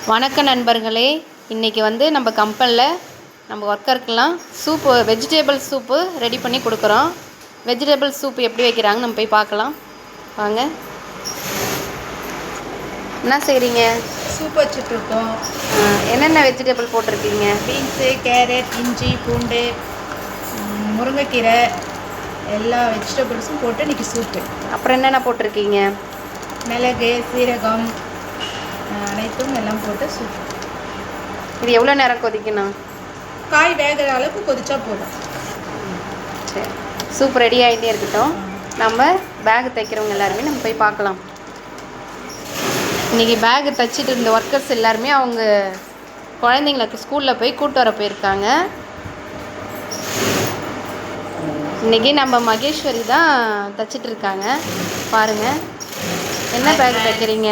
வணக்க நண்பர்களே, இன்றைக்கி வந்து நம்ம கம்பெனியில் நம்ம ஒர்க்கருக்கெலாம் வெஜிடேபிள் சூப்பு ரெடி பண்ணி கொடுக்குறோம். வெஜிடேபிள் சூப்பு எப்படி வைக்கிறாங்க நம்ம போய் பார்க்கலாம் வாங்க. என்ன செய்கிறீங்க? சூப் வச்சுட்ருக்கோம். என்னென்ன வெஜிடேபிள் போட்டிருக்கீங்க? பீன்ஸு, கேரட், இஞ்சி, பூண்டு, முருங்கைக்கீரை, எல்லா வெஜிடபிள்ஸும் போட்டு இன்றைக்கி சூப்பு. அப்புறம் என்னென்ன போட்டிருக்கீங்க? மிளகு, சீரகம், அனைத்தும் எல்லாம் போட்டு சூப். இது எவ்வளோ நேரம் கொதிக்கணும்? காய் வேகிற அளவுக்கு கொதிச்சா போதும். சரி, சூப் ரெடி ஆகிட்டே இருக்கட்டும். நம்ம பேக் தைக்கிறவங்க எல்லாருமே நம்ம போய் பார்க்கலாம். இன்றைக்கி பேகு தைச்சிட்டு இருந்த ஒர்க்கர்ஸ் எல்லாருமே அவங்க குழந்தைங்களுக்கு ஸ்கூலில் போய் கூட்டு வர போயிருக்காங்க. இன்றைக்கி நம்ம மகேஸ்வரி தான் தைச்சிட்ருக்காங்க. பாருங்கள், என்ன பேக் தைக்கிறீங்க?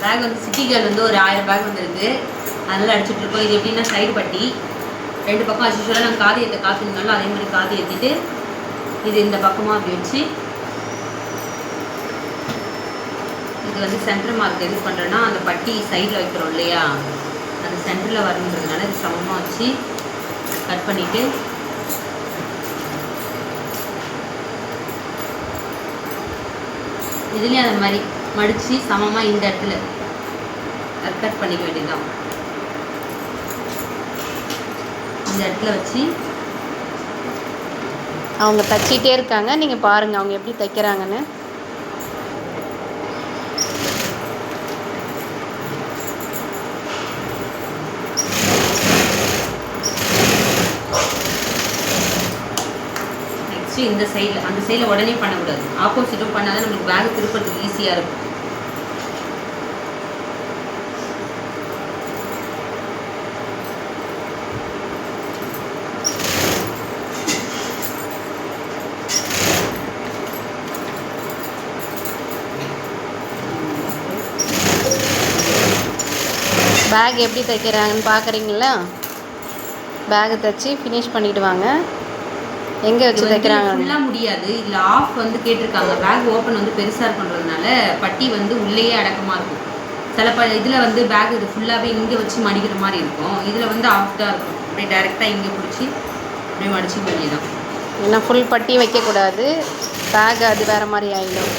பேக் வந்து சிட்டி கேர்ள் வந்து ஒரு 1000 பேக் வந்துருக்கு. அதனால் அடிச்சுட்ருக்கோம். இது எப்படின்னா சைடு பட்டி 2 பக்கம் அசிஷுவலாக நாங்கள் காது ஏற்ற காற்றுனாலும் அதே மாதிரி காது ஏற்றிட்டு இது இந்த பக்கமாக அப்படி வச்சு இது வந்து சென்டர் மார்க் எது பண்ணுறோன்னா அந்த பட்டி சைடில் வைக்கிறோம் இல்லையா, அந்த சென்டரில் வரணுன்றதுனால இது சமமாக வச்சு கட் பண்ணிவிட்டு இதுலேயும் அந்த மாதிரி மடித்து சமமாக இந்த இடத்துல கட் பண்ணிக்க வேண்டியதுதான். இந்த இடத்துல வச்சு அவங்க தைச்சிட்டே இருக்காங்க. நீங்கள் பாருங்கள் அவங்க எப்படி தைக்கிறாங்கன்னு. நெக்ஸ்ட்டு இந்த சைடில் அந்த சைடில் உடனே பண்ணக்கூடாது, ஆப்போசிட்டும் பண்ணால் தான் நம்மளுக்கு பேக் திருப்பறதுக்கு ஈஸியாக இருக்கும். பேக் எப்படி தைக்கிறாங்கன்னு பார்க்குறீங்களா? பேகு தைச்சி ஃபினிஷ் பண்ணிவிட்டு வாங்க. எங்கே வச்சு தைக்கிறாங்க? ஃபுல்லாக முடியாது, இதில் ஆஃப் வந்து கேட்டிருக்காங்க. பேக் ஓப்பன் வந்து பெருசாக இருக்குன்றதுனால பட்டி வந்து உள்ளேயே அடக்கமாக இருக்கும். சில இதில் வந்து பேக் இது ஃபுல்லாகவே இங்கே வச்சு மடிக்கிற மாதிரி இருக்கும். இதில் வந்து ஆஃப் தான் இருக்கும். அப்படியே டைரெக்டாக இங்கே பிடிச்சி அப்படியே மடிச்சு வேண்டியதான். ஏன்னா ஃபுல் பட்டி வைக்கக்கூடாது, பேக் அது வேறு மாதிரி ஆகிடும்.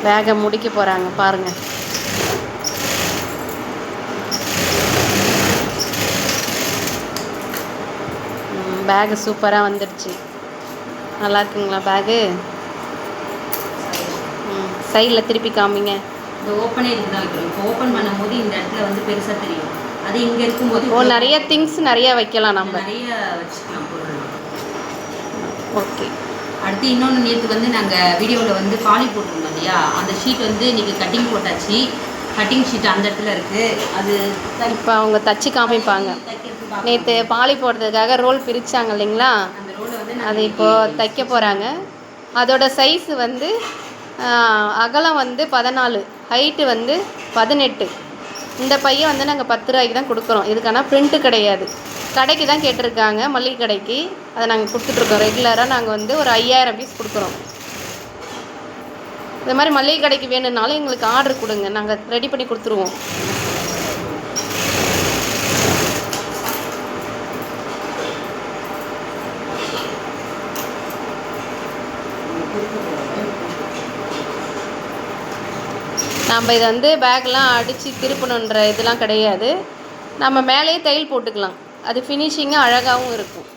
பேகை முடிக்க போகிறாங்க பாருங்கள். பேகு சூப்பராக வந்துடுச்சு. நல்லா இருக்குங்களா பேகு? சைடில் திருப்பி காமிங்க. இந்த ஓப்பனே இதுக்கு தான் வைக்கிறோம். இப்போ ஓப்பன் பண்ணும்போது இந்த இடத்துல வந்து பெருசாக தெரியும். அது இங்கே இருக்கும்போது நிறைய திங்ஸ் நிறையா வைக்கலாம், நம்ம நிறைய வச்சுக்கலாம் பொருள். ஓகே. அடுத்து இன்னொன்று, நேற்று வந்து நாங்கள் வீடியோவில் வந்து பாலி போட்டிருந்தோம் இல்லையா, அந்த ஷீட் வந்து இன்றைக்கி கட்டிங் போட்டாச்சு. கட்டிங் ஷீட் அந்த இடத்துல இருக்குது. அது இப்போ அவங்க தச்சு காமிப்பாங்க. நேற்று பாலி போடுறதுக்காக ரோல் பிரித்தாங்க இல்லைங்களா, அந்த ரோலை வந்து அது இப்போது தைக்க போகிறாங்க. அதோட சைஸ் வந்து அகலம் வந்து 14, ஹைட்டு வந்து 18. இந்த பையன் வந்து நாங்கள் 10 ரூபாய்க்கு தான் கொடுக்குறோம். இதுக்கான பிரிண்ட்டு கிடையாது. கடைக்கு தான் கேட்டிருக்காங்க, மளிகை கடைக்கு. அதை நாங்கள் கொடுத்துட்ருக்கோம். ரெகுலராக நாங்கள் வந்து ஒரு 5000 பீஸ் கொடுக்குறோம். இந்த மாதிரி மளிகை கடைக்கு வேணும்னாலும் எங்களுக்கு ஆர்டர் கொடுங்க, நாங்கள் ரெடி பண்ணி கொடுத்துருவோம். நம்ம இதை வந்து பேக்லாம் அடித்து திருப்பணுன்ற இதெல்லாம் கிடையாது. நம்ம மேலேயே தையல் போட்டுக்கலாம், அது ஃபினிஷிங்காக அழகாகவும் இருக்கும்.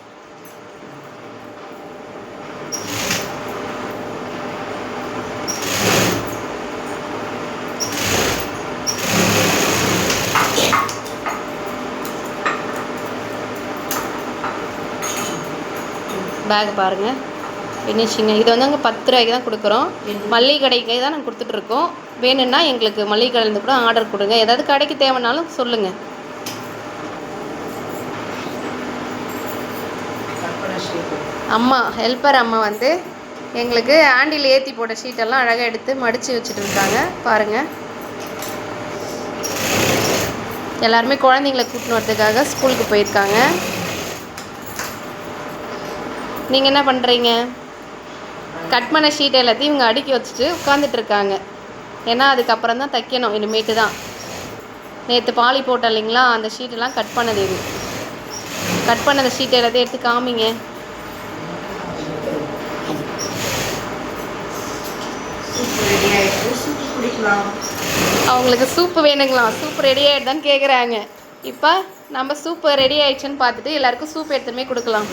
பேக் பாருங்கள், ஃபினிஷிங்கு. இது வந்து அங்கே 10 ரூபாய்க்கு தான் கொடுக்குறோம். மளிகை கடைக்கு தான் நாங்கள் கொடுத்துட்ருக்கோம். வேணும்னா எங்களுக்கு மளிகை கடையிலேருந்து கூட ஆர்டர் கொடுங்க. ஏதாவது கடைக்கு தேவைன்னாலும் சொல்லுங்கள். அம்மா ஹெல்ப்பர் அம்மா வந்து எங்களுக்கு ஆண்டில் ஏற்றி போட்ட ஷீட்டெல்லாம் அழகாக எடுத்து மடித்து வச்சுட்டு இருக்காங்க பாருங்கள். எல்லாருமே குழந்தைங்கள கூட்டின்னு வரதுக்காக ஸ்கூலுக்கு போயிருக்காங்க. நீங்கள் என்ன பண்ணுறீங்க? கட் பண்ண ஷீட் எல்லாத்தையும் இவங்க அடுக்கி வச்சுட்டு உட்காந்துட்டு இருக்காங்க. ஏன்னா அதுக்கப்புறம் தான் தைக்கணும், இனிமேட்டு தான். நேற்று பாலி போட்டோம் இல்லைங்களா, அந்த ஷீட்டெல்லாம் கட் பண்ணது இது. கட் பண்ணத ஷீட் எல்லாத்தையும் எடுத்து காமிங்க. ரெடி ஆகிடுச்சு, சூப்பு குடிக்கலாம். அவங்களுக்கு சூப்பு வேணுங்களாம். சூப் ரெடி ஆகிடுதான்னு கேட்குறாங்க. இப்போ நம்ம சூப்பு ரெடி ஆயிடுச்சுன்னு பார்த்துட்டு எல்லாருக்கும் சூப் எடுத்துமே கொடுக்கலாம்.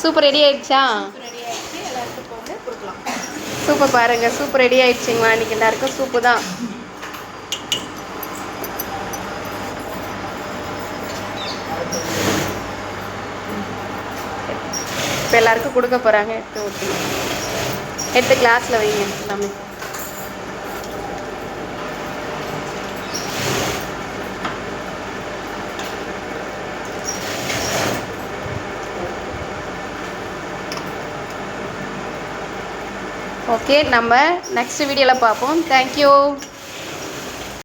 சூப்பு ரெடி ஆயிடுச்சா? ரெடி ஆகிடுச்சு, எல்லாருக்கும் போட்டு கொடுக்கலாம். சூப்பை பாருங்கள், சூப்பு ரெடி ஆயிடுச்சிங்களா? இன்றைக்கி எல்லாருக்கும் சூப்பு தான். இப்போ எல்லாருக்கும் கொடுக்க போகிறாங்க. எடுத்து கிளாஸில் வைங்க எல்லாமே. ஓகே, நம்ம நெக்ஸ்ட் வீடியோவில் பார்ப்போம். தேங்க்யூ.